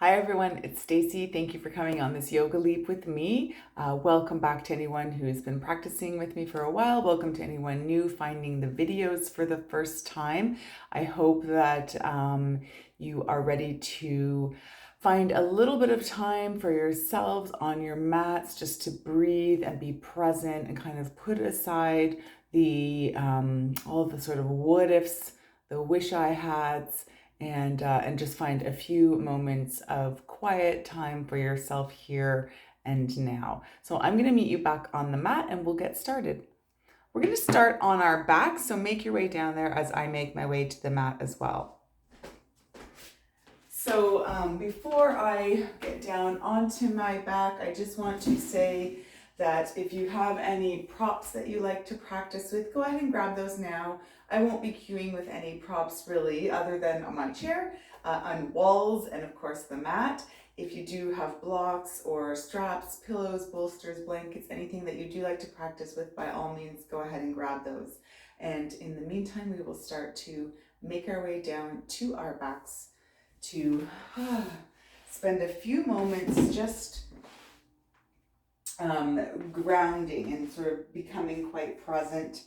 Hi everyone, it's Stacy. Thank you for coming on this yoga leap with me. Welcome back to anyone who's been practicing with me for a while. Welcome to anyone new finding the videos for the first time. I hope that you are ready to find a little bit of time for yourselves on your mats just to breathe and be present and kind of put aside the all the sort of what ifs, the wish I hads, and just find a few moments of quiet time for yourself here and now. So I'm going to meet you back on the mat and we'll get started. We're going to start on our back, so make your way down there as I make my way to the mat as well. So before I get down onto my back, I just want to say that if you have any props that you like to practice with, go ahead and grab those now. I won't be cueing with any props really other than on my chair, on walls, and of course the mat. If you do have blocks or straps, pillows, bolsters, blankets, anything that you do like to practice with, by all means, go ahead and grab those. And in the meantime, we will start to make our way down to our backs to spend a few moments just grounding and sort of becoming quite present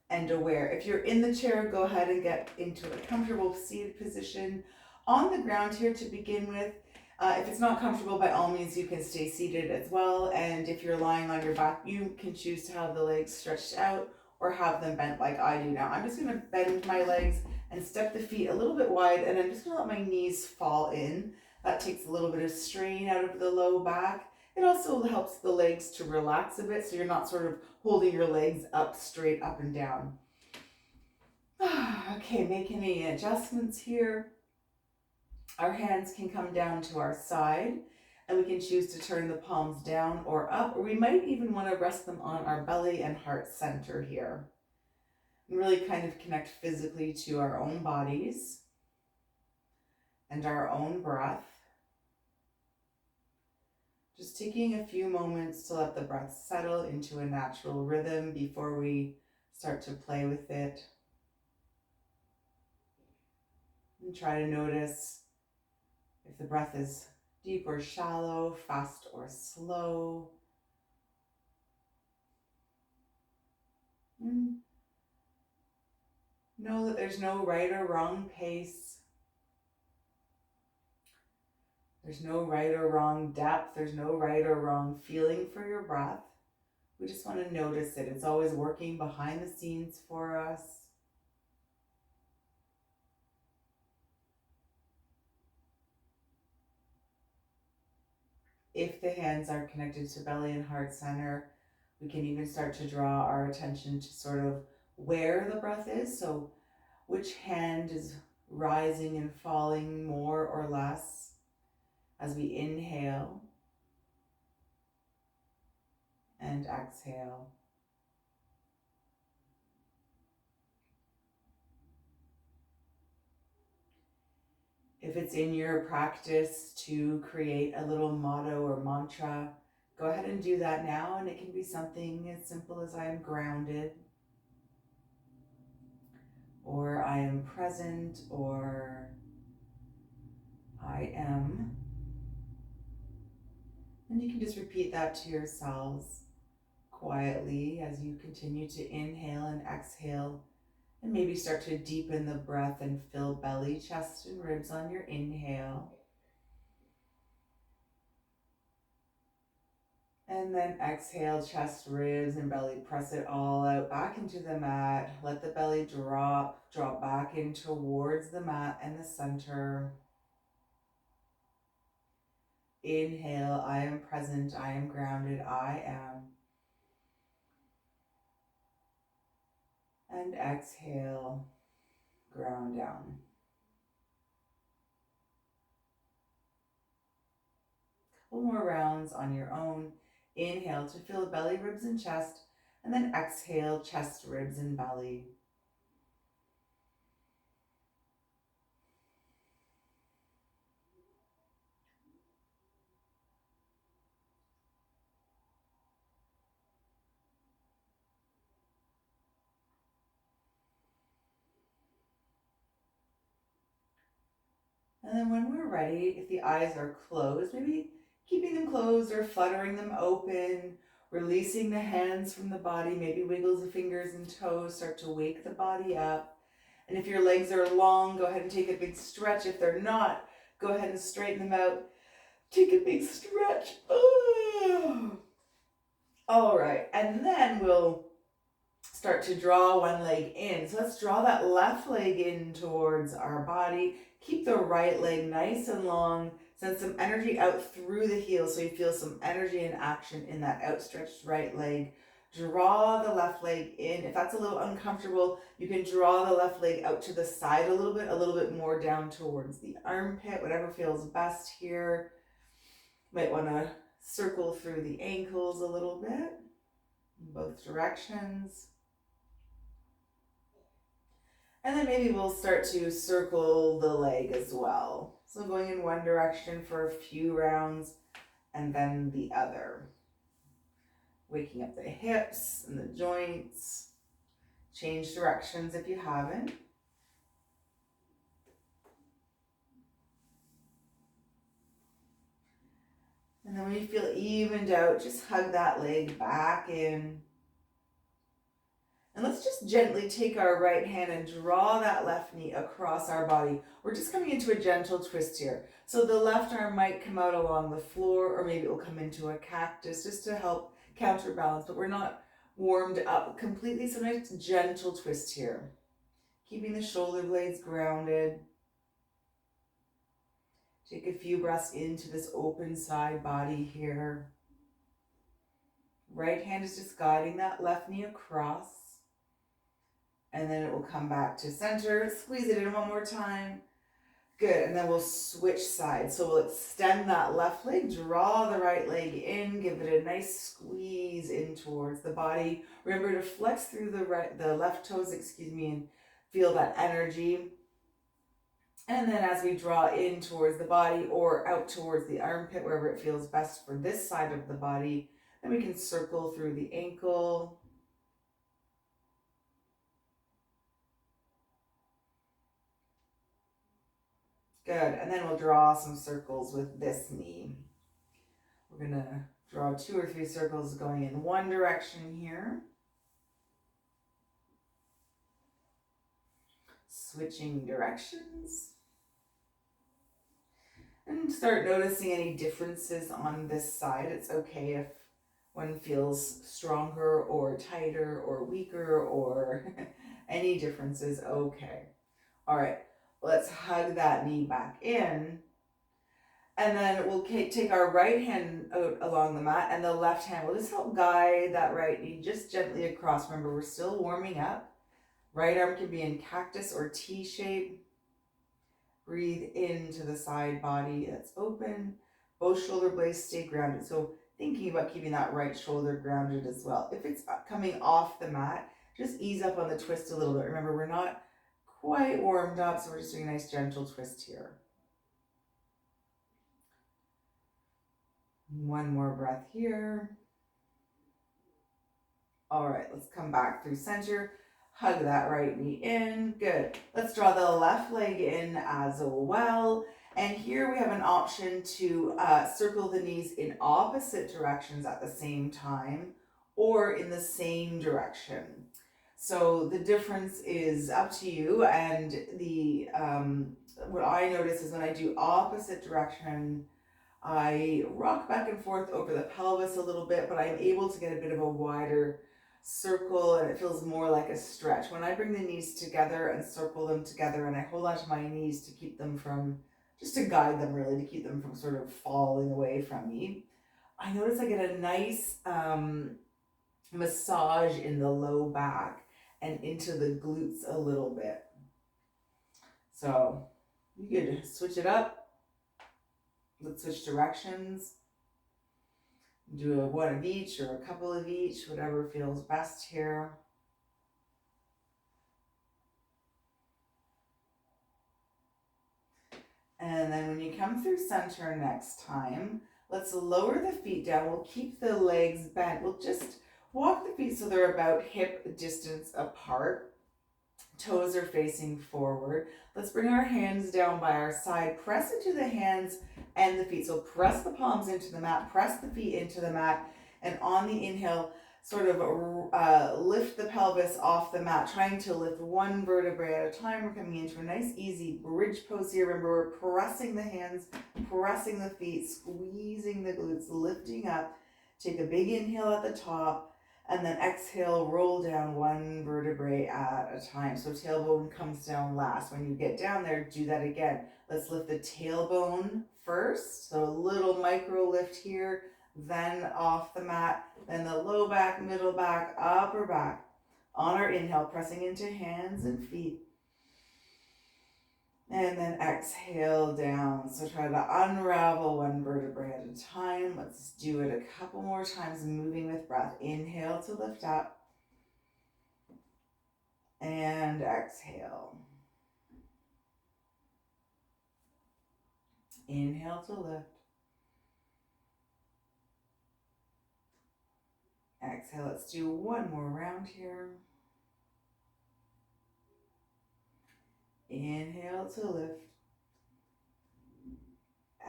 and aware. If you're in the chair, go ahead and get into a comfortable seated position on the ground here to begin with. If it's not comfortable, by all means, you can stay seated as well. And if you're lying on your back, you can choose to have the legs stretched out or have them bent like I do now. I'm just going to bend my legs and step the feet a little bit wide, and I'm just going to let my knees fall in. That takes a little bit of strain out of the low back. It also helps the legs to relax a bit, so you're not sort of holding your legs up straight up and down. Okay, make any adjustments here. Our hands can come down to our side, and we can choose to turn the palms down or up, or we might even want to rest them on our belly and heart center here. And really kind of connect physically to our own bodies and our own breath. Just taking a few moments to let the breath settle into a natural rhythm before we start to play with it. And try to notice if the breath is deep or shallow, fast or slow. And know that there's no right or wrong pace. There's no right or wrong depth. There's no right or wrong feeling for your breath. We just want to notice it. It's always working behind the scenes for us. If the hands are connected to belly and heart center, we can even start to draw our attention to sort of where the breath is. So which hand is rising and falling more or less as we inhale and exhale. If it's in your practice to create a little motto or mantra, go ahead and do that now, and it can be something as simple as I am grounded, or I am present, or I am. And you can just repeat that to yourselves quietly as you continue to inhale and exhale, and maybe start to deepen the breath and fill belly, chest, and ribs on your inhale. And then exhale, chest, ribs, and belly. Press it all out back into the mat. Let the belly drop back in towards the mat and the center. Inhale, I am present, I am grounded, I am. And exhale, ground down. Couple more rounds on your own. Inhale to fill belly, ribs, and chest, and then exhale, chest, ribs, and belly. And then when we're ready, if the eyes are closed, maybe keeping them closed or fluttering them open, releasing the hands from the body, maybe wiggles the fingers and toes, start to wake the body up. And if your legs are long, go ahead and take a big stretch. If they're not, go ahead and straighten them out. Take a big stretch. All right, and then we'll start to draw one leg in. So let's draw that left leg in towards our body. Keep the right leg nice and long. Send some energy out through the heel so you feel some energy and action in that outstretched right leg. Draw the left leg in. If that's a little uncomfortable, you can draw the left leg out to the side a little bit more down towards the armpit, whatever feels best here. Might want to circle through the ankles a little bit in both directions. And then maybe we'll start to circle the leg as well. So going in one direction for a few rounds and then the other. Waking up the hips and the joints. Change directions if you haven't. And then when you feel evened out, just hug that leg back in. And let's just gently take our right hand and draw that left knee across our body. We're just coming into a gentle twist here. So the left arm might come out along the floor, or maybe it will come into a cactus just to help counterbalance, but we're not warmed up completely. So nice gentle twist here. Keeping the shoulder blades grounded. Take a few breaths into this open side body here. Right hand is just guiding that left knee across. And then it will come back to center. Squeeze it in one more time. Good, and then we'll switch sides. So we'll extend that left leg, draw the right leg in, give it a nice squeeze in towards the body. Remember to flex through the left toes, and feel that energy. And then as we draw in towards the body or out towards the armpit, wherever it feels best for this side of the body, then we can circle through the ankle. Good, and then we'll draw some circles with this knee. We're gonna draw 2 or 3 circles going in one direction here. Switching directions. And start noticing any differences on this side. It's okay if one feels stronger or tighter or weaker or any difference is okay. All right. Let's hug that knee back in. And then we'll take our right hand out along the mat and the left hand will just help guide that right knee just gently across. Remember, we're still warming up. Right arm can be in cactus or T shape. Breathe into the side body that's open. Both shoulder blades stay grounded. So thinking about keeping that right shoulder grounded as well. If it's coming off the mat, just ease up on the twist a little bit. Remember, we're not quite warmed up, so we're just doing a nice gentle twist here. One more breath here. All right, let's come back through center. Hug that right knee in. Good. Let's draw the left leg in as well. And here we have an option to circle the knees in opposite directions at the same time or in the same direction. So the difference is up to you, and the what I notice is when I do opposite direction, I rock back and forth over the pelvis a little bit, but I'm able to get a bit of a wider circle and it feels more like a stretch. When I bring the knees together and circle them together and I hold onto my knees to keep them from, just to guide them really, to keep them from sort of falling away from me, I notice I get a nice massage in the low back and into the glutes a little bit. So you could switch it up. Let's switch directions. Do one of each or a couple of each, whatever feels best here. And then when you come through center next time, let's lower the feet down. We'll keep the legs bent. We'll just walk the feet so they're about hip distance apart. Toes are facing forward. Let's bring our hands down by our side. Press into the hands and the feet. So press the palms into the mat, press the feet into the mat, and on the inhale, sort of lift the pelvis off the mat, trying to lift one vertebrae at a time. We're coming into a nice, easy bridge pose here. Remember, we're pressing the hands, pressing the feet, squeezing the glutes, lifting up. Take a big inhale at the top, and then exhale, roll down one vertebrae at a time. So tailbone comes down last. When you get down there, do that again. Let's lift the tailbone first. So a little micro lift here, then off the mat, then the low back, middle back, upper back. On our inhale, pressing into hands and feet. And then exhale down. So try to unravel one vertebrae at a time. Let's do it a couple more times, moving with breath. Inhale to lift up. And exhale. Inhale to lift. Exhale. Let's do one more round here. Inhale to lift.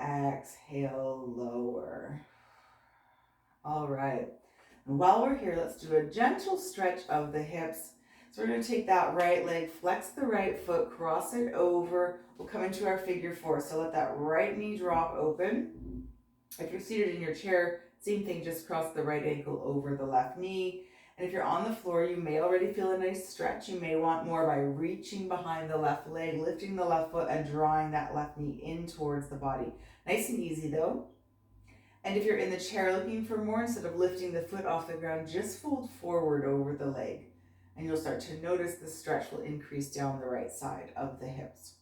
Exhale, lower. All right. And while we're here, let's do a gentle stretch of the hips. So we're going to take that right leg, flex the right foot, cross it over. We'll come into our figure four. So let that right knee drop open. If you're seated in your chair, same thing, just cross the right ankle over the left knee. And if you're on the floor, you may already feel a nice stretch. You may want more by reaching behind the left leg, lifting the left foot, and drawing that left knee in towards the body. Nice and easy though. And if you're in the chair looking for more, instead of lifting the foot off the ground, just fold forward over the leg. And you'll start to notice the stretch will increase down the right side of the hips.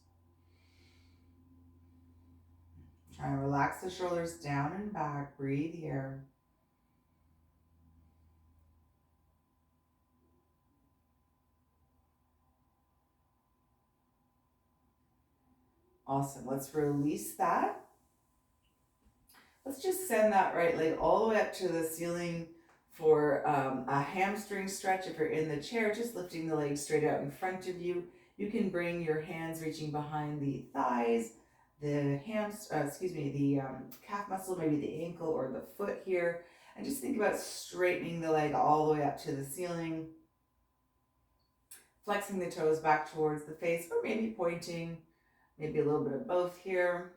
Try and relax the shoulders down and back. Breathe here. Awesome. Let's release that. Let's just send that right leg all the way up to the ceiling for a hamstring stretch. If you're in the chair, just lifting the leg straight out in front of you. You can bring your hands reaching behind the thighs, the calf muscle, maybe the ankle or the foot here. And just think about straightening the leg all the way up to the ceiling. Flexing the toes back towards the face, or maybe pointing. Maybe a little bit of both here.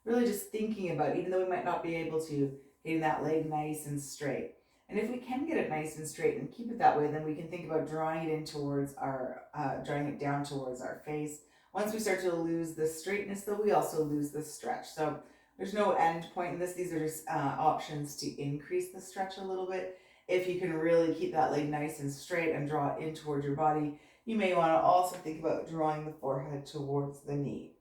Really just thinking about, even though we might not be able to, getting that leg nice and straight. And if we can get it nice and straight and keep it that way, then we can think about drawing it in towards our, drawing it down towards our face. Once we start to lose the straightness though, we also lose the stretch. So there's no end point in this. These are just options to increase the stretch a little bit. If you can really keep that leg nice and straight and draw it in towards your body, you may want to also think about drawing the forehead towards the knee.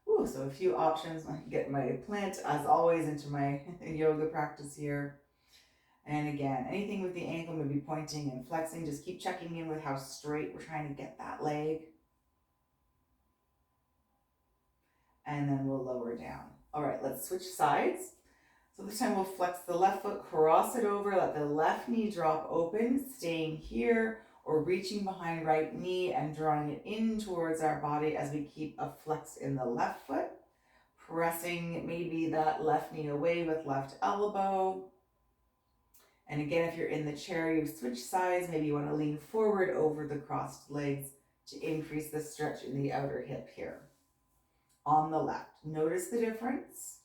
Ooh, so a few options. I can get my plant, as always, into my yoga practice here. And again, anything with the ankle, maybe pointing and flexing, just keep checking in with how straight we're trying to get that leg. And then we'll lower down. All right, let's switch sides. So this time we'll flex the left foot, cross it over, let the left knee drop open, staying here, or reaching behind right knee and drawing it in towards our body as we keep a flex in the left foot. Pressing maybe that left knee away with left elbow. And again, if you're in the chair, you switch sides. Maybe you want to lean forward over the crossed legs to increase the stretch in the outer hip here. On the left, notice the difference.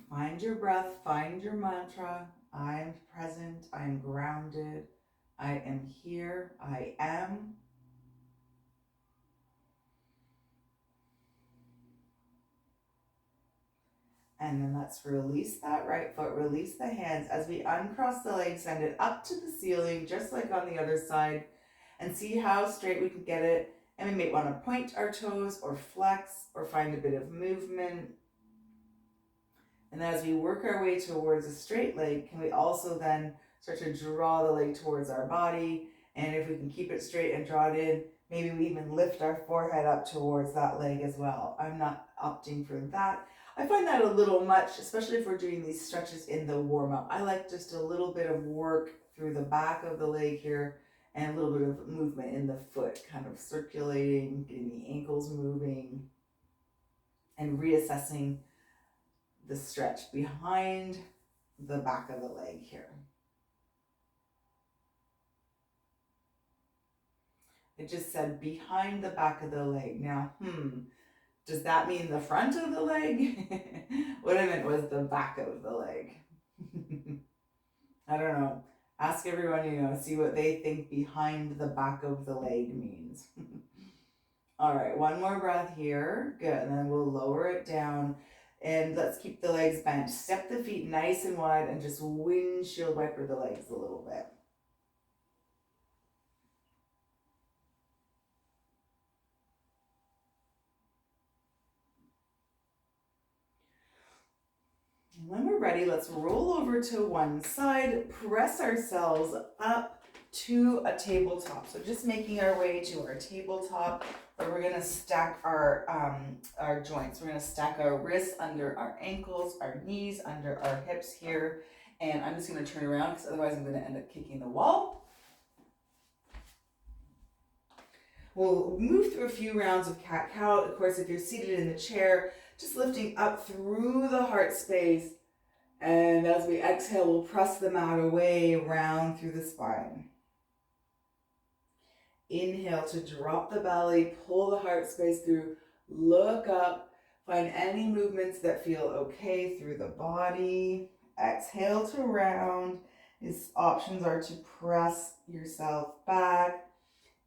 Find your breath, find your mantra. I am present, I am grounded, I am here, I am. And then let's release that right foot, release the hands. As we uncross the legs, send it up to the ceiling, just like on the other side, and see how straight we can get it. And we may want to point our toes or flex or find a bit of movement. And as we work our way towards a straight leg, can we also then start to draw the leg towards our body? And if we can keep it straight and draw it in, maybe we even lift our forehead up towards that leg as well. I'm not opting for that. I find that a little much, especially if we're doing these stretches in the warm-up. I like just a little bit of work through the back of the leg here and a little bit of movement in the foot, kind of circulating, getting the ankles moving, and reassessing the stretch behind the back of the leg here. It just said behind the back of the leg. Now, does that mean the front of the leg? What I meant was the back of the leg. I don't know. Ask everyone, see what they think behind the back of the leg means. All right, one more breath here. Good, and then we'll lower it down. And let's keep the legs bent. Step the feet nice and wide and just windshield wiper the legs a little bit. When we're ready, let's roll over to one side, press ourselves up to a tabletop. So just making our way to our tabletop, where we're gonna stack our joints. We're gonna stack our wrists under our ankles, our knees under our hips here. And I'm just gonna turn around because otherwise I'm gonna end up kicking the wall. We'll move through a few rounds of cat-cow. Of course, if you're seated in the chair, just lifting up through the heart space. And as we exhale, we'll press the mat away, round through the spine. Inhale to drop the belly, pull the heart space through, look up, find any movements that feel okay through the body. Exhale to round. His options are to press yourself back.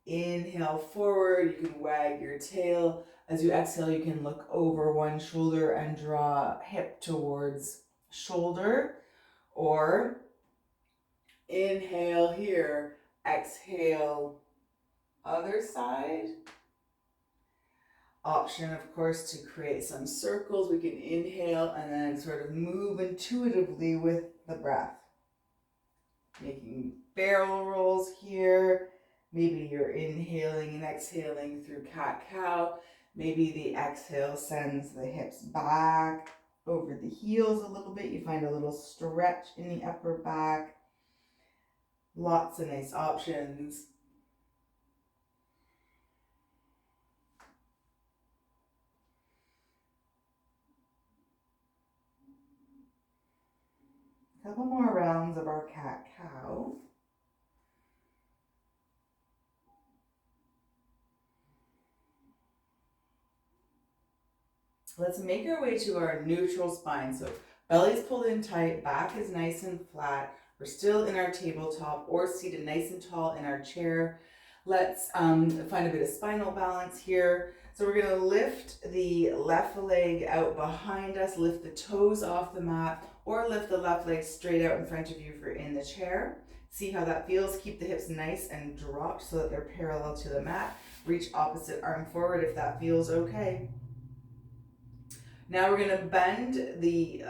Inhale forward, you can wag your tail. As you exhale, you can look over one shoulder and draw hip towards shoulder, or inhale here, exhale, other side. Option, of course, to create some circles. We can inhale and then sort of move intuitively with the breath. Making barrel rolls here. Maybe you're inhaling and exhaling through cat-cow. Maybe the exhale sends the hips back over the heels a little bit. You find a little stretch in the upper back. Lots of nice options. A couple more rounds of our cat-cow. Let's make our way to our neutral spine. So belly's pulled in tight, back is nice and flat. We're still in our tabletop or seated nice and tall in our chair. Let's find a bit of spinal balance here. So we're gonna lift the left leg out behind us, lift the toes off the mat, or lift the left leg straight out in front of you if you're in the chair. See how that feels. Keep the hips nice and dropped so that they're parallel to the mat. Reach opposite arm forward if that feels okay. Now we're gonna bend the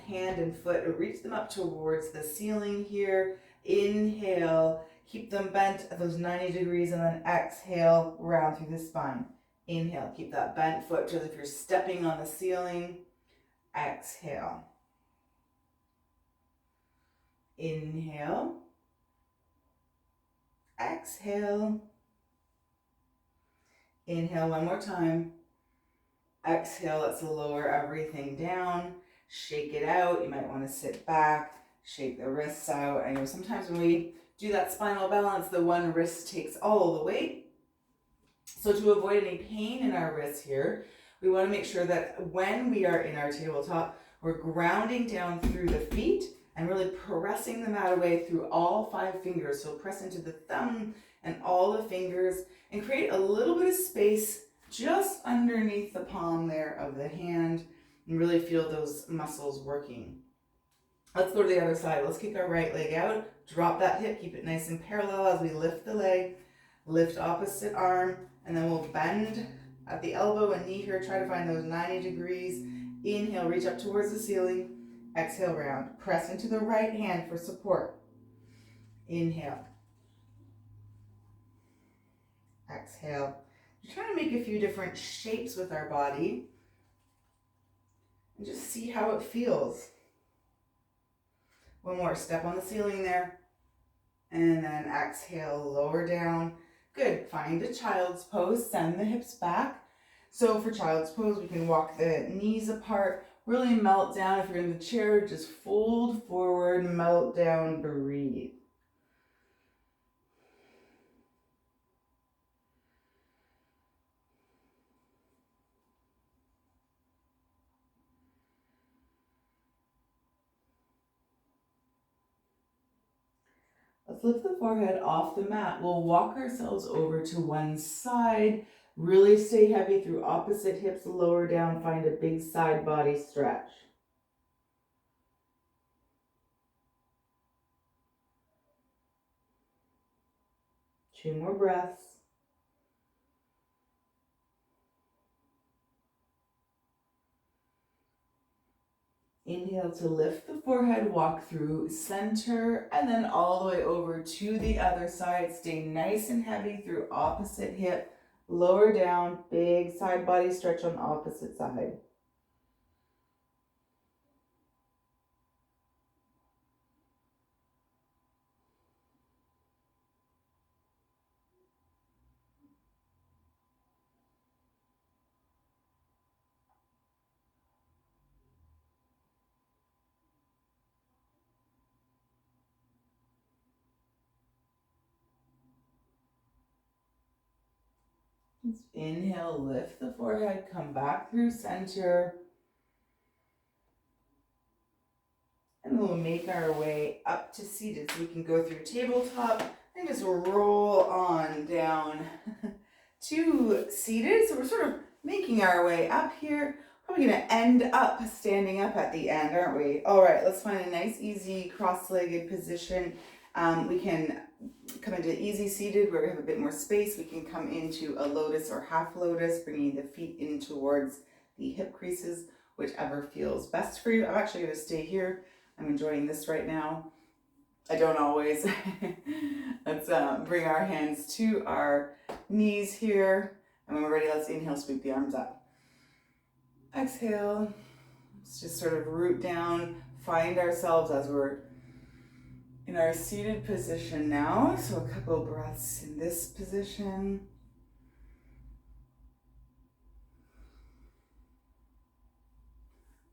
hand and foot, reach them up towards the ceiling here. Inhale, keep them bent at those 90 degrees, and then exhale, round through the spine. Inhale, keep that bent foot just as if you're stepping on the ceiling. Exhale. Inhale. Exhale. Inhale one more time. Exhale, let's lower everything down. Shake it out. You might want to sit back, shake the wrists out. I know sometimes when we do that spinal balance, the one wrist takes all the weight. So to avoid any pain in our wrists here, we want to make sure that when we are in our tabletop, we're grounding down through the feet and really pressing the mat away through all 5 fingers. So press into the thumb and all the fingers and create a little bit of space just underneath the palm there of the hand, and really feel those muscles working. Let's go to the other side. Let's kick our right leg out, drop that hip, keep it nice and parallel as we lift the leg, lift opposite arm, and then we'll bend at the elbow and knee here. Try to find those 90 degrees. Inhale, reach up towards the ceiling. Exhale, round. Press into the right hand for support. Inhale. Exhale. We're trying to make a few different shapes with our body. And just see how it feels. One more, step on the ceiling there. And then exhale, lower down. Good, find a child's pose, send the hips back. So for child's pose, we can walk the knees apart, really melt down. If you're in the chair, just fold forward, melt down, breathe. Let's lift the forehead off the mat. We'll walk ourselves over to one side. Really stay heavy through opposite hips, lower down, find a big side body stretch. Two more breaths. Inhale to lift the forehead, walk through center, and then all the way over to the other side. Stay nice and heavy through opposite hip, lower down, big side body stretch on opposite side. Let's inhale, lift the forehead, come back through center. And we'll make our way up to seated. So we can go through tabletop and just roll on down to seated. So we're sort of making our way up here. Probably gonna end up standing up at the end, aren't we? All right, let's find a nice, easy cross-legged position. We can come into easy seated where we have a bit more space. We can come into a lotus or half lotus, bringing the feet in towards the hip creases, whichever feels best for you. I'm actually gonna stay here. I'm enjoying this right now. I don't always. Let's bring our hands to our knees here. And when we're ready, let's inhale, sweep the arms up. Exhale. Let's just sort of root down, find ourselves as we're in our seated position now. So a couple breaths in this position.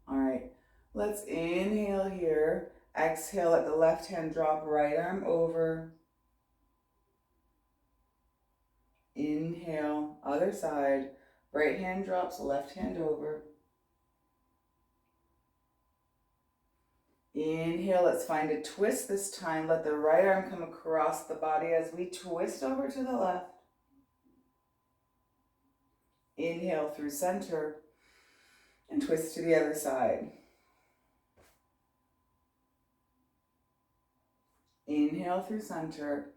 All right, let's inhale here. Exhale, let the left hand drop, right arm over. Inhale, other side. Right hand drops, left hand over. Inhale, let's find a twist this time. Let the right arm come across the body as we twist over to the left. Inhale through center and twist to the other side. Inhale through center,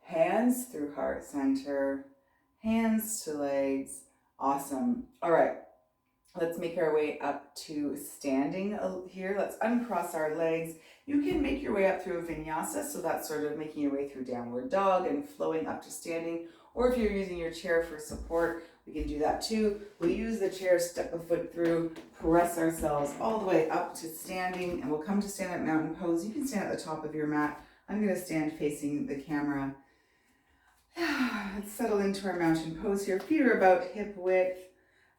hands through heart center, hands to legs. Awesome. All right, let's make our way up to standing here. Let's uncross our legs. You can make your way up through a vinyasa, so that's sort of making your way through downward dog and flowing up to standing. Or if you're using your chair for support, we can do that too. We'll use the chair, step a foot through, press ourselves all the way up to standing, and we'll come to stand up mountain pose. You can stand at the top of your mat. I'm gonna stand facing the camera. Let's settle into our mountain pose here. Feet are about hip width.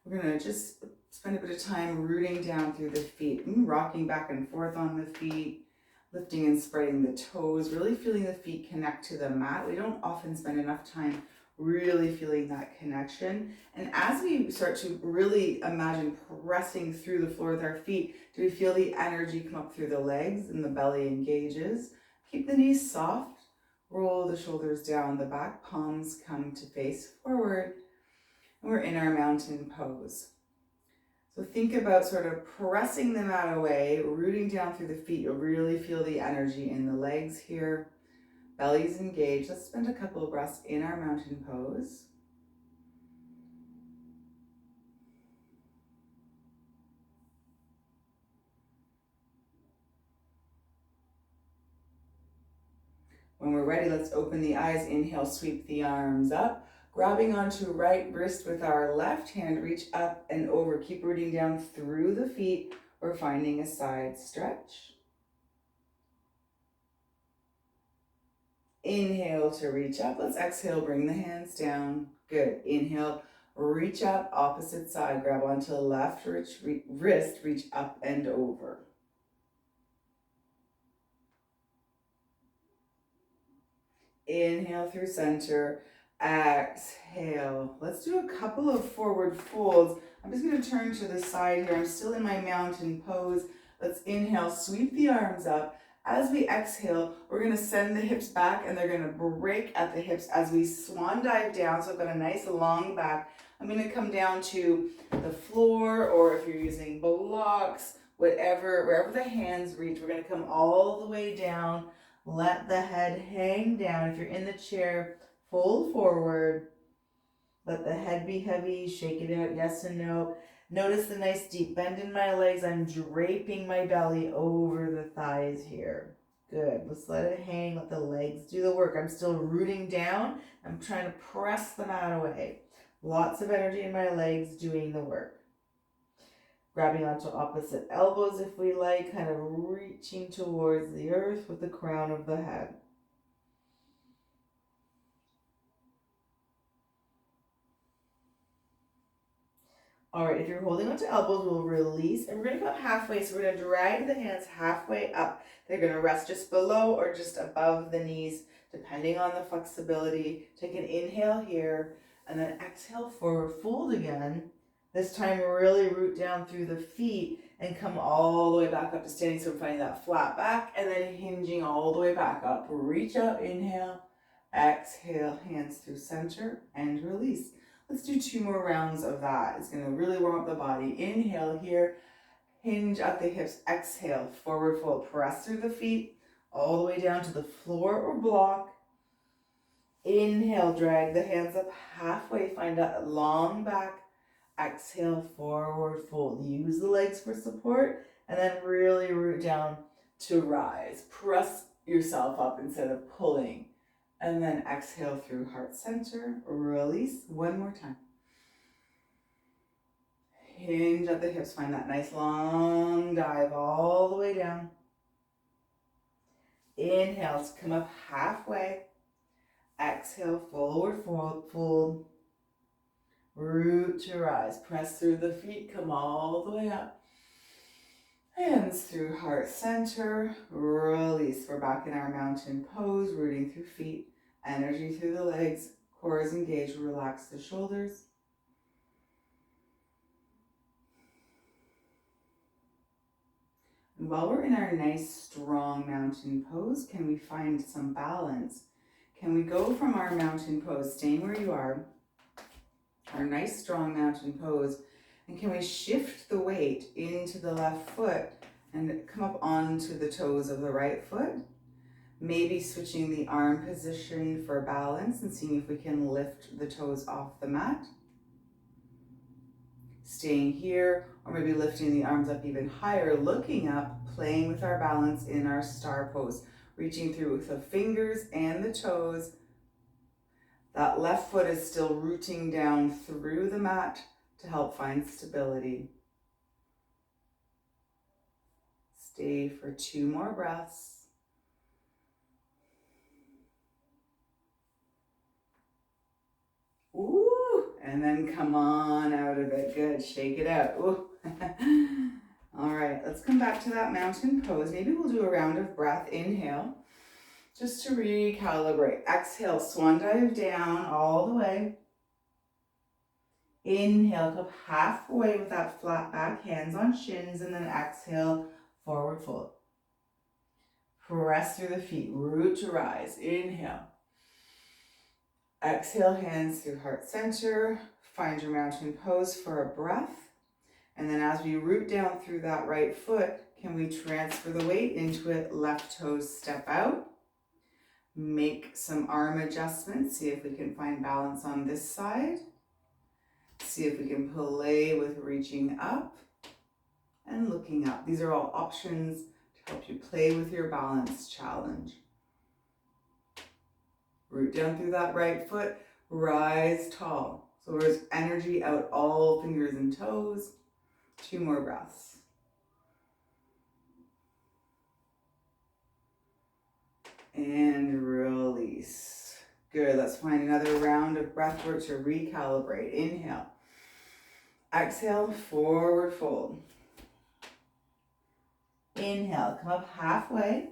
We're gonna just spend a bit of time rooting down through the feet, rocking back and forth on the feet, lifting and spreading the toes, really feeling the feet connect to the mat. We don't often spend enough time really feeling that connection. And as we start to really imagine pressing through the floor with our feet, do we feel the energy come up through the legs and the belly engages? Keep the knees soft, roll the shoulders down, the back palms come to face forward, and we're in our mountain pose. So think about sort of pressing the mat away, rooting down through the feet. You'll really feel the energy in the legs here. Belly's engaged. Let's spend a couple of breaths in our mountain pose. When we're ready, let's open the eyes. Inhale, sweep the arms up. Grabbing onto right wrist with our left hand, reach up and over. Keep rooting down through the feet. or finding a side stretch. Inhale to reach up. Let's exhale, bring the hands down. Good. Inhale, reach up, opposite side. Grab onto the left wrist, reach up and over. Inhale through center. Exhale. Let's do a couple of forward folds. I'm just going to turn to the side here. I'm still in my mountain pose. Let's inhale, sweep the arms up. As we exhale, we're going to send the hips back and they're going to break at the hips as we swan dive down. So I've got a nice long back. I'm going to come down to the floor, or if you're using blocks, whatever, wherever the hands reach, we're going to come all the way down. Let the head hang down. If you're in the chair, fold forward. Let the head be heavy. Shake it out, yes and no. Notice the nice deep bend in my legs. I'm draping my belly over the thighs here. Good. Let's let it hang. Let the legs do the work. I'm still rooting down. I'm trying to press the mat away. Lots of energy in my legs doing the work. Grabbing onto opposite elbows if we like, kind of reaching towards the earth with the crown of the head. All right, if you're holding onto elbows, we'll release, and we're going to go halfway. So we're going to drag the hands halfway up. They're going to rest just below or just above the knees, depending on the flexibility. Take an inhale here, and then exhale, forward fold again. This time, really root down through the feet and come all the way back up to standing. So we're finding that flat back and then hinging all the way back up. Reach up, inhale, exhale, hands through center, and release. Let's do 2 more rounds of that. It's going to really warm up the body. Inhale here, hinge at the hips. Exhale, forward fold. Press through the feet all the way down to the floor or block. Inhale, drag the hands up halfway. Find that long back. Exhale, forward fold. Use the legs for support and then really root down to rise. Press yourself up instead of pulling. And then exhale through heart center, release. 1 more time. Hinge at the hips, find that nice long dive all the way down. Inhale, come up halfway. Exhale, forward fold. Root to rise. Press through the feet, come all the way up. Hands through heart center, release. We're back in our mountain pose, rooting through feet. Energy through the legs, core is engaged, relax the shoulders. And while we're in our nice strong mountain pose, can we find some balance? Can we go from our mountain pose, staying where you are, our nice strong mountain pose, and can we shift the weight into the left foot and come up onto the toes of the right foot? Maybe switching the arm position for balance and seeing if we can lift the toes off the mat. Staying here, or maybe lifting the arms up even higher, looking up, playing with our balance in our star pose. Reaching through with the fingers and the toes. That left foot is still rooting down through the mat to help find stability. Stay for 2 more breaths. Ooh, and then come on out of it. Good, shake it out. Ooh. All right, let's come back to that mountain pose. Maybe we'll do a round of breath. Inhale, just to recalibrate. Exhale, swan dive down all the way. Inhale, come halfway with that flat back, hands on shins, and then exhale, forward fold. Press through the feet, root to rise. Inhale. Exhale, hands through heart center. Find your mountain pose for a breath. And then as we root down through that right foot, can we transfer the weight into it? Left toes step out. Make some arm adjustments. See if we can find balance on this side. See if we can play with reaching up and looking up. These are all options to help you play with your balance challenge. Root down through that right foot, rise tall. So there's energy out all fingers and toes. 2 more breaths. and release. Good. Let's find another round of breath work to recalibrate. Inhale. Exhale, forward fold. Inhale, come up halfway.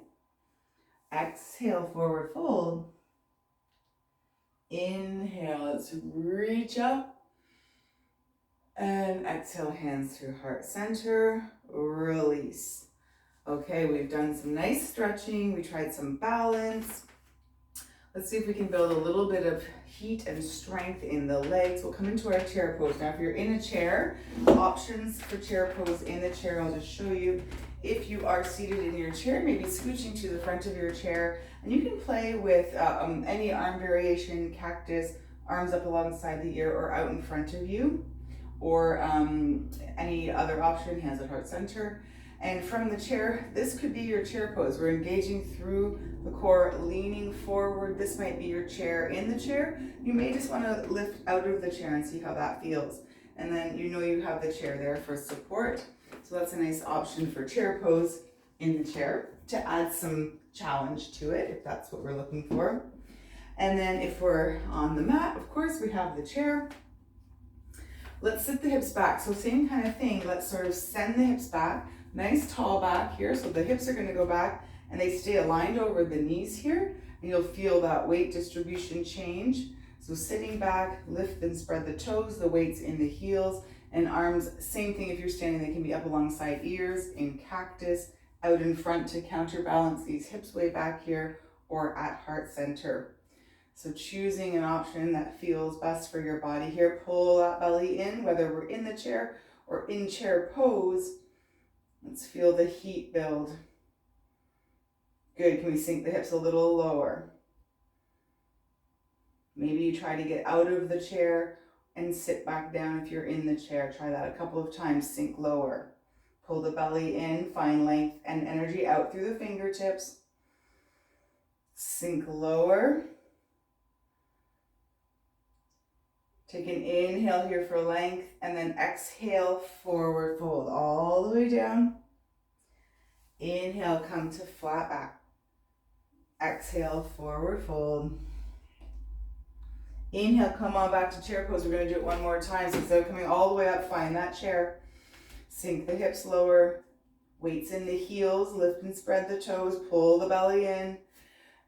Exhale, forward fold. Inhale, let's reach up. And exhale, hands through heart center. Release. Okay, we've done some nice stretching. We tried some balance. Let's see if we can build a little bit of heat and strength in the legs. We'll come into our chair pose. Now, if you're in a chair, options for chair pose in the chair, I'll just show you. If you are seated in your chair, maybe scooching to the front of your chair, and you can play with any arm variation, cactus, arms up alongside the ear or out in front of you, or any other option, hands at heart center. And from the chair, this could be your chair pose. We're engaging through the core, leaning forward. This might be your chair in the chair. You may just want to lift out of the chair and see how that feels. And then you know you have the chair there for support. So that's a nice option for chair pose in the chair to add some challenge to it, if that's what we're looking for. And then if we're on the mat, of course, we have the chair. Let's sit the hips back. So same kind of thing. Let's sort of send the hips back. Nice tall back here, so the hips are going to go back and they stay aligned over the knees here, and you'll feel that weight distribution change. So sitting back, lift and spread the toes, the weight's in the heels, and arms, same thing if you're standing, they can be up alongside ears, in cactus, out in front to counterbalance these hips way back here, or at heart center. So choosing an option that feels best for your body here. Pull that belly in, whether we're in the chair or in chair pose. Let's feel the heat build. Good. Can we sink the hips a little lower? Maybe you try to get out of the chair and sit back down if you're in the chair. Try that a couple of times. Sink lower. Pull the belly in. Find length and energy out through the fingertips. Sink lower. Take an inhale here for length, and then exhale, forward fold all the way down. Inhale, come to flat back. Exhale, forward fold. Inhale, come on back to chair pose. We're going to do it one more time. So instead of coming all the way up, find that chair. Sink the hips lower. Weights in the heels. Lift and spread the toes. Pull the belly in.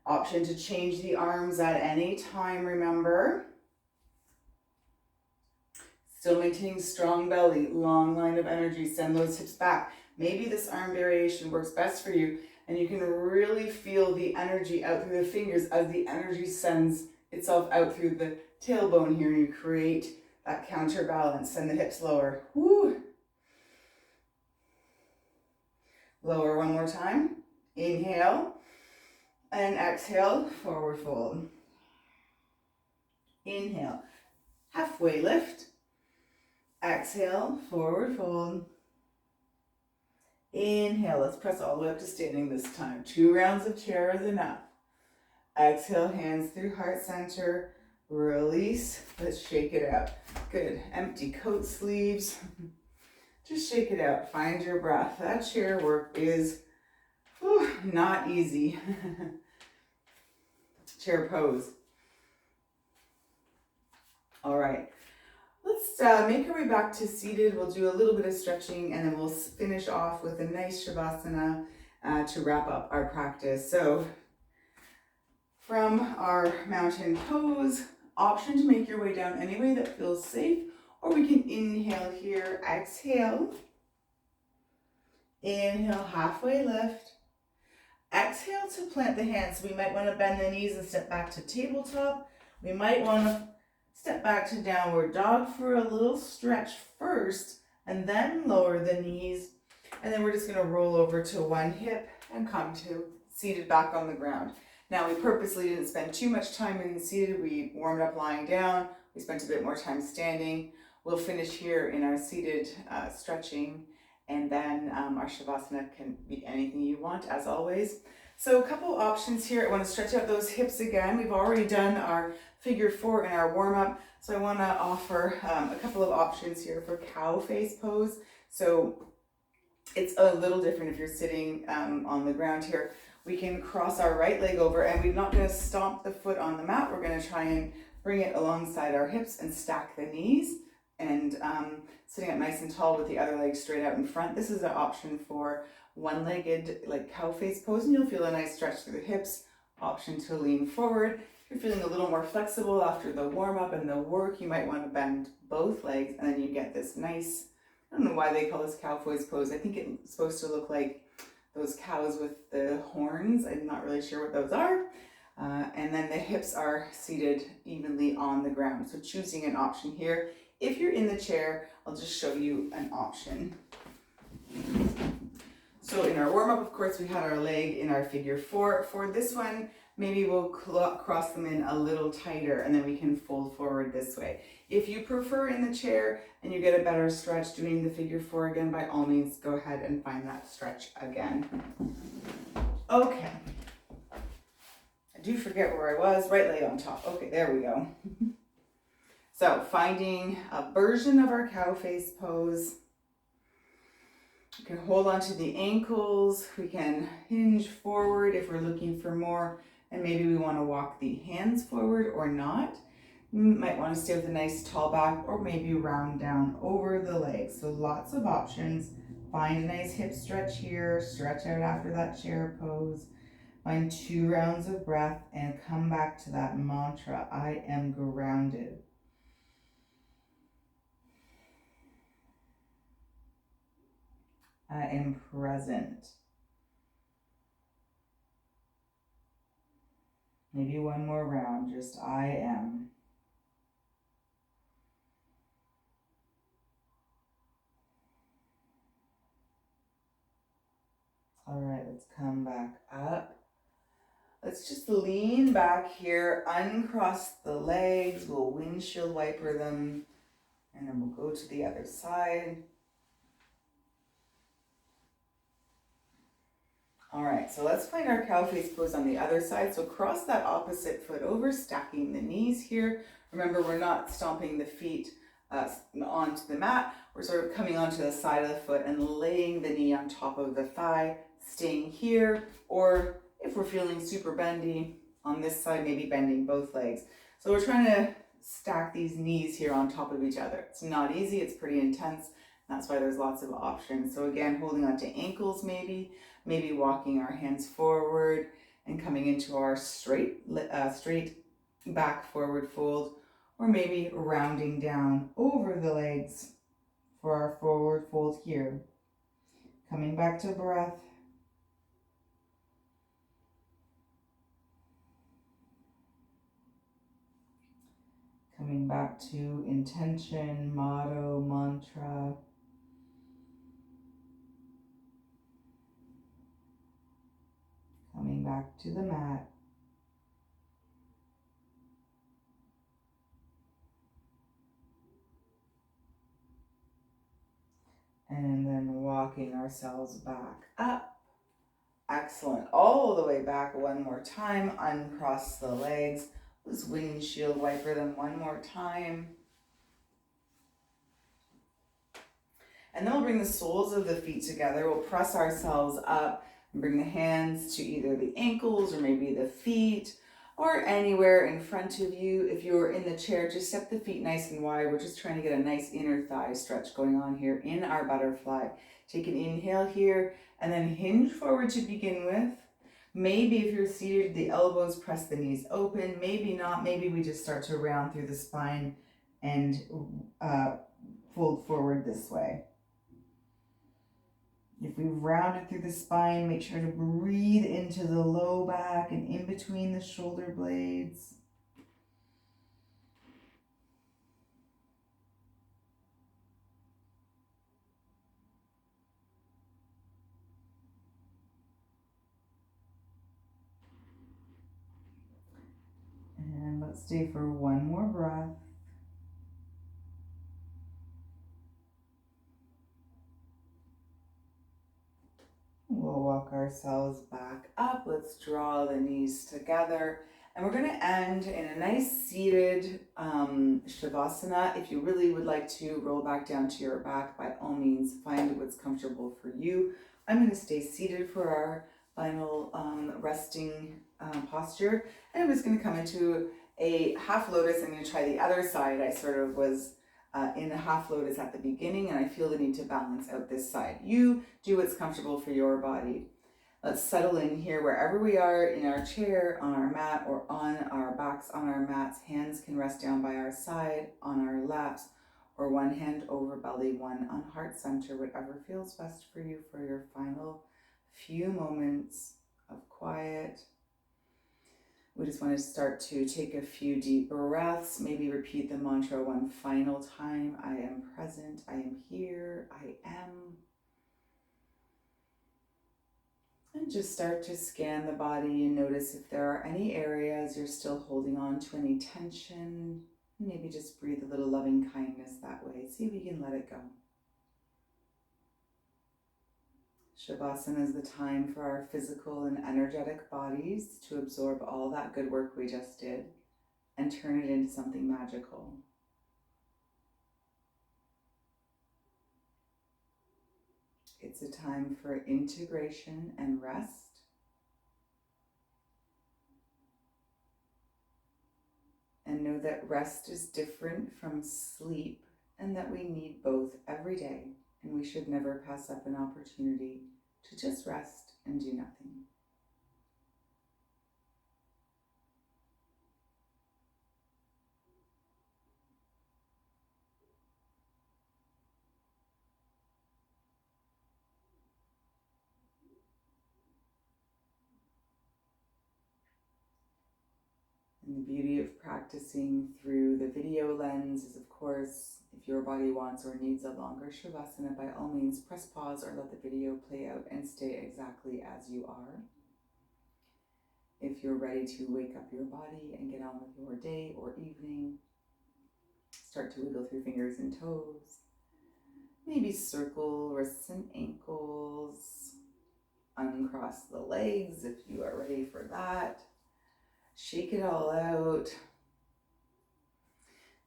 Option to change the arms at any time, remember. Still maintaining strong belly, long line of energy. Send those hips back. Maybe this arm variation works best for you, and you can really feel the energy out through the fingers as the energy sends itself out through the tailbone here. You create that counterbalance. Send the hips lower. Woo. Lower one more time. Inhale and exhale, forward fold. Inhale, halfway lift. Exhale, forward fold. Inhale, let's press all the way up to standing this time. 2 rounds of chair is enough. Exhale, hands through heart center. Release. Let's shake it out. Good. Empty coat sleeves. Just shake it out. Find your breath. That chair work is not easy. Chair pose. All right. Let's make our way back to seated. We'll do a little bit of stretching, and then we'll finish off with a nice Shavasana to wrap up our practice. So from our mountain pose, option to make your way down any way that feels safe, or we can inhale here, exhale. Inhale, halfway lift. Exhale to plant the hands. We might want to bend the knees and step back to tabletop. We might want to step back to downward dog for a little stretch first, and then lower the knees. And then we're just going to roll over to one hip and come to seated back on the ground. Now, we purposely didn't spend too much time in seated. We warmed up lying down. We spent a bit more time standing. We'll finish here in our seated stretching, and then our Shavasana can be anything you want, as always. So a couple options here. I want to stretch out those hips again. We've already done our figure 4 in our warm-up, so I want to offer a couple of options here for cow face pose. So it's a little different if you're sitting on the ground here. We can cross our right leg over, and we're not going to stomp the foot on the mat. We're going to try and bring it alongside our hips and stack the knees, and sitting up nice and tall with the other leg straight out in front. This is an option for one-legged, like cow face pose, and you'll feel a nice stretch through the hips. Option to lean forward. If you're feeling a little more flexible after the warm-up and the work, you might want to bend both legs, and then you get this nice, I don't know why they call this cow face pose. I think it's supposed to look like those cows with the horns. I'm not really sure what those are. And then the hips are seated evenly on the ground. So choosing an option here. If you're in the chair, I'll just show you an option. So in our warm-up, of course, we had our leg in our figure 4. For this one, maybe we'll cross them in a little tighter, and then we can fold forward this way. If you prefer in the chair and you get a better stretch doing the figure 4 again, by all means, go ahead and find that stretch again. Okay. I do forget where I was. Right leg on top. Okay, there we go. So finding a version of our cow face pose. We can hold on to the ankles. We can hinge forward if we're looking for more, and maybe we want to walk the hands forward or not. You might want to stay with a nice tall back, or maybe round down over the legs. So lots of options. Find a nice hip stretch here, stretch out after that chair pose. Find 2 rounds of breath and come back to that mantra, I am grounded. I am present. Maybe one more round, just I am. All right, let's come back up. Let's just lean back here, uncross the legs. We'll windshield wiper them, and then we'll go to the other side. All right, so let's find our cow face pose on the other side. So cross that opposite foot over, stacking the knees here. Remember, we're not stomping the feet onto the mat. We're sort of coming onto the side of the foot and laying the knee on top of the thigh, staying here. Or if we're feeling super bendy on this side, maybe bending both legs. So we're trying to stack these knees here on top of each other. It's not easy, it's pretty intense. That's why there's lots of options. So again, holding on to ankles maybe walking our hands forward and coming into our straight back forward fold, or maybe rounding down over the legs for our forward fold here. Coming back to breath. Coming back to intention, motto, mantra. Coming back to the mat. And then walking ourselves back up. Excellent. All the way back one more time. Uncross the legs. Let's windshield wiper them one more time. And then we'll bring the soles of the feet together. We'll press ourselves up and bring the hands to either the ankles or maybe the feet or anywhere in front of you. If you're in the chair, just step the feet nice and wide. We're just trying to get a nice inner thigh stretch going on here in our butterfly. Take an inhale here and then hinge forward to begin with. Maybe if you're seated, the elbows press the knees open. Maybe not. Maybe we just start to round through the spine and fold forward this way. If we've rounded through the spine, make sure to breathe into the low back and in between the shoulder blades. And let's stay for one more breath. We'll walk ourselves back up. Let's draw the knees together. And we're going to end in a nice seated Shavasana. If you really would like to roll back down to your back, by all means, find what's comfortable for you. I'm going to stay seated for our final resting posture. And I'm just going to come into a half lotus. I'm going to try the other side. I sort of was in a half lotus at the beginning, and I feel the need to balance out this side. You do what's comfortable for your body. Let's settle in here wherever we are, in our chair, on our mat, or on our backs on our mats. Hands can rest down by our side, on our laps, or one hand over belly, one on heart center, whatever feels best for you for your final few moments of quiet. We just want to start to take a few deep breaths, maybe repeat the mantra one final time. I am present, I am here, I am. And just start to scan the body and notice if there are any areas you're still holding on to, any tension. Maybe just breathe a little loving kindness that way. See if you can let it go. Shavasana is the time for our physical and energetic bodies to absorb all that good work we just did and turn it into something magical. It's a time for integration and rest. And know that rest is different from sleep and that we need both every day, and we should never pass up an opportunity to just rest and do nothing. And the beauty of practicing through the video lens is, of course, if your body wants or needs a longer Shavasana, by all means, press pause or let the video play out and stay exactly as you are. If you're ready to wake up your body and get on with your day or evening, start to wiggle through fingers and toes. Maybe circle wrists and ankles. Uncross the legs if you are ready for that. Shake it all out.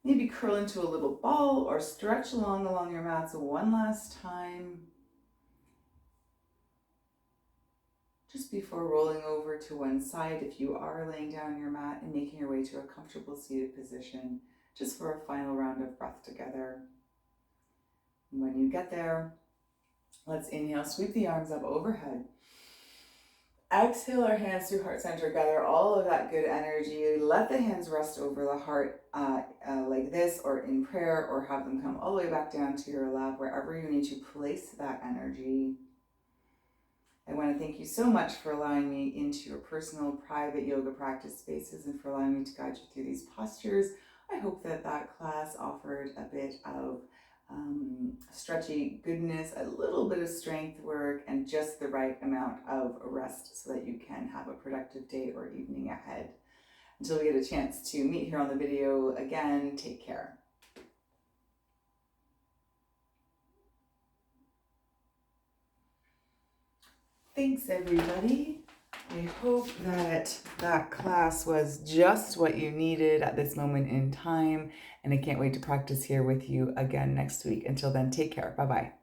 Maybe curl into a little ball or stretch along your mats one last time. Just before rolling over to one side, if you are laying down on your mat, and making your way to a comfortable seated position, just for a final round of breath together. And when you get there, let's inhale, sweep the arms up overhead. Exhale our hands through heart center, gather all of that good energy. Let the hands rest over the heart like this, or in prayer, or have them come all the way back down to your lap, wherever you need to place that energy. I want to thank you so much for allowing me into your personal, private yoga practice spaces and for allowing me to guide you through these postures. I hope that class offered a bit of stretchy goodness, a little bit of strength work, and just the right amount of rest so that you can have a productive day or evening ahead. Until we get a chance to meet here on the video again, take care. Thanks, everybody. I hope that class was just what you needed at this moment in time, and I can't wait to practice here with you again next week. Until then, take care. Bye-bye.